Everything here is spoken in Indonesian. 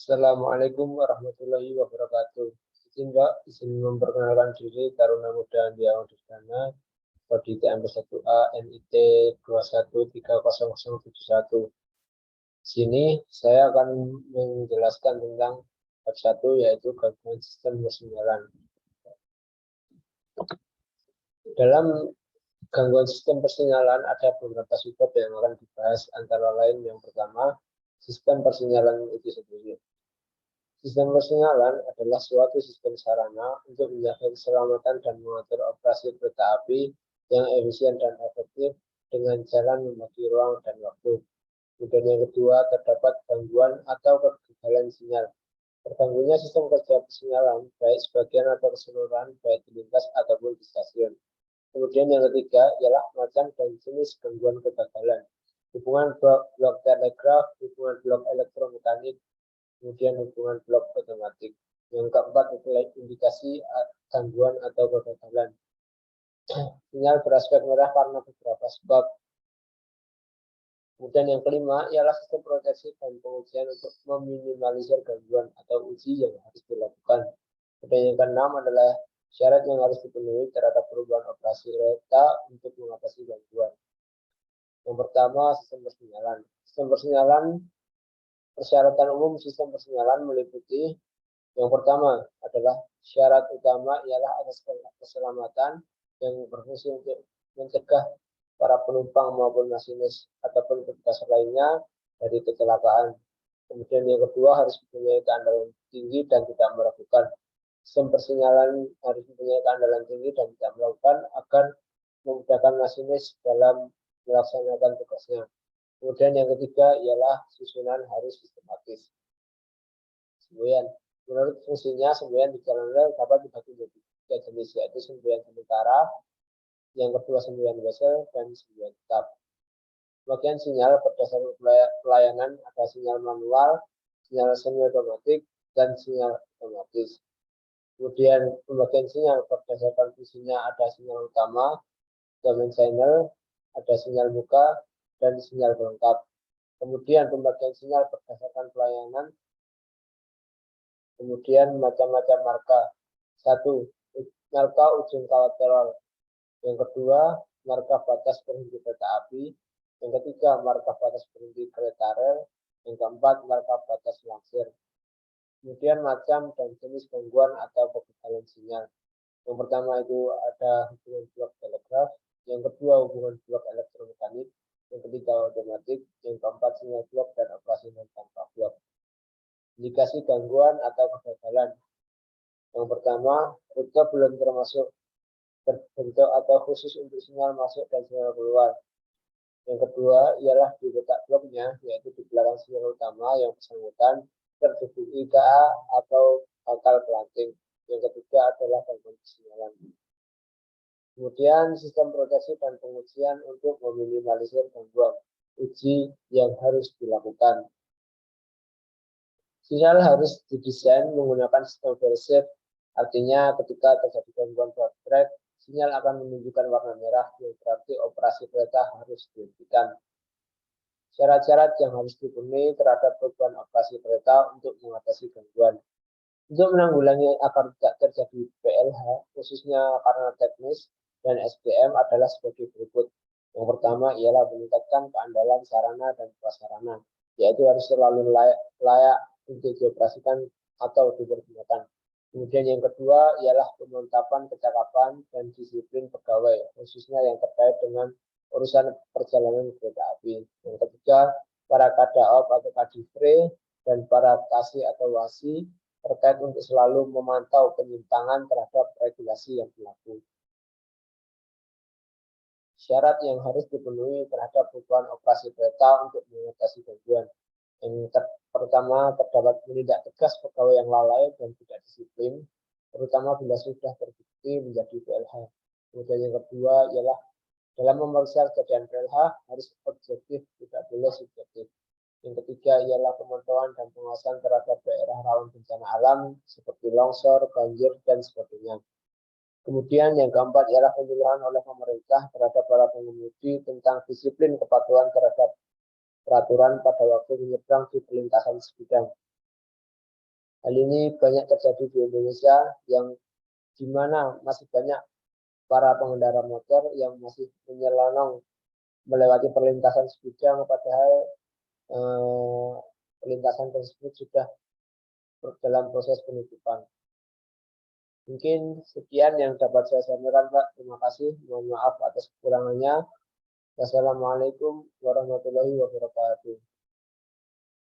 Assalamualaikum warahmatullahi wabarakatuh. Izin Mbak, izin memperkenalkan diri Taruna Muda Andia Udistana, Prodi TMP1A NIT 213071. Sini saya akan menjelaskan tentang bab 1 yaitu gabungan sistem persinyalan. Dalam gangguan sistem persinyalan ada beberapa subbab yang akan dibahas, antara lain yang pertama, sistem persinyalan itu sendiri. Sistem persinyalan adalah suatu sistem sarana untuk menjaga keselamatan dan mengatur operasi kereta api yang efisien dan efektif dengan jalan membagi ruang dan waktu. Kemudian yang kedua, terdapat gangguan atau kegagalan sinyal. Terganggunya sistem kerja persinyalan, baik sebagian atau keseluruhan, baik di lintas ataupun di stasiun. Kemudian yang ketiga ialah macam dan jenis gangguan kegagalan. Hubungan blok telegraf, hubungan blok elektromekanik, kemudian hubungan blok otomatik. Yang keempat adalah indikasi gangguan atau kegagalan. Sinyal beraspek merah karena beberapa sebab. Kemudian yang kelima ialah sistem proteksi dan pengujian untuk meminimalisir gangguan atau uji yang harus dilakukan. Kemudian yang keenam adalah syarat yang harus dipenuhi terhadap perubahan operasi kereta untuk mengatasi gangguan. Yang pertama, sistem persinyalan. Sistem persinyalan, persyaratan umum sistem persinyalan meliputi yang pertama adalah syarat utama ialah asas keselamatan yang berfungsi untuk mencegah para penumpang maupun masinis ataupun petugas lainnya dari kecelakaan. Kemudian yang kedua harus mempunyai keandalan tinggi dan tidak meragukan. Sistem persinyalan harus mempunyai keandalan tinggi dan tidak meragukan agar memudahkan masinis dalam melaksanakan tugasnya. Kemudian yang ketiga ialah susunan harus sistematis. Semboyan. Menurut fungsinya, semboyan di jalan rel dapat dibagi menjadi tiga jenis, yaitu semboyan sementara, yang kedua semboyan wesel, dan semboyan tetap. Bagian sinyal berdasarkan pelayanan ada sinyal manual, sinyal semi otomatik, dan sinyal otomatis. Kemudian pembagian sinyal berdasarkan fungsinya ada sinyal utama, domain channel, ada sinyal muka, dan sinyal pelengkap. Kemudian pembagian sinyal berdasarkan pelayanan, kemudian macam-macam marka. 1. Marka ujung kolateral. Yang kedua, marka batas berhenti kereta api. Yang ketiga, marka batas berhenti kereta rel. Yang keempat, marka batas langsir. Kemudian macam dan jenis gangguan atau kegagalan sinyal. Yang pertama itu ada hubungan blok telegraf. Yang kedua, hubungan blok elektromekanik. Yang ketiga, otomatik. Yang keempat, sinyal blok dan operasi tanpa blok. Indikasi gangguan atau kegagalan. Yang pertama, rute belum termasuk terbentuk atau khusus untuk sinyal masuk dan sinyal keluar. Yang kedua ialah di letak bloknya, yaitu di belakang sinyal utama yang bersangkutan terhubung IKA atau bakal pelanting. Yang ketiga adalah gangguan persinyalan. Kemudian sistem proteksi dan pengujian untuk meminimalisir gangguan uji yang harus dilakukan. Sinyal harus didesain menggunakan sistem Bell-Shape, artinya ketika terjadi gangguan baterai, sinyal akan menunjukkan warna merah, yang berarti operasi kereta harus dihentikan. Syarat-syarat yang harus dipenuhi terhadap perubahan operasi kereta untuk mengatasi gangguan. Untuk menanggulangi agar tidak terjadi PLH, khususnya karena teknis dan SDM adalah sebagai berikut. Yang pertama ialah meningkatkan keandalan sarana dan prasarana, yaitu harus selalu layak untuk dioperasikan atau dipergunakan. Kemudian yang kedua ialah pemantapan kecakapan dan disiplin pegawai, khususnya yang terkait dengan urusan perjalanan kereta api. Yang ketiga, para kadaop atau kadifre dan para kasih atau wasi terkait untuk selalu memantau penyimpangan terhadap regulasi yang berlaku. Syarat yang harus dipenuhi terhadap perubahan operasi kereta untuk mengatasi gangguan. Yang pertama, terdapat menindak tegas pegawai yang lalai dan tidak disiplin, terutama bila sudah terbukti menjadi PLH. Kemudian yang kedua ialah dalam memeriksa kejadian PLH harus objektif, tidak boleh subjektif. Yang ketiga ialah pemantauan dan pengawasan terhadap daerah rawan bencana alam seperti longsor, banjir, dan sebagainya. Kemudian yang keempat ialah penyuluhan oleh pemerintah terhadap para pengemudi tentang disiplin kepatuhan terhadap peraturan pada waktu menyeberang di perlintasan sebidang. Hal ini banyak terjadi di Indonesia yang di mana masih banyak para pengendara motor yang masih menyelonong melewati perlintasan sebidang, padahal perlintasan tersebut sudah dalam proses penutupan. Mungkin sekian yang dapat saya sampaikan, Pak. Terima kasih. Mohon maaf atas kekurangannya. Wassalamualaikum warahmatullahi wabarakatuh.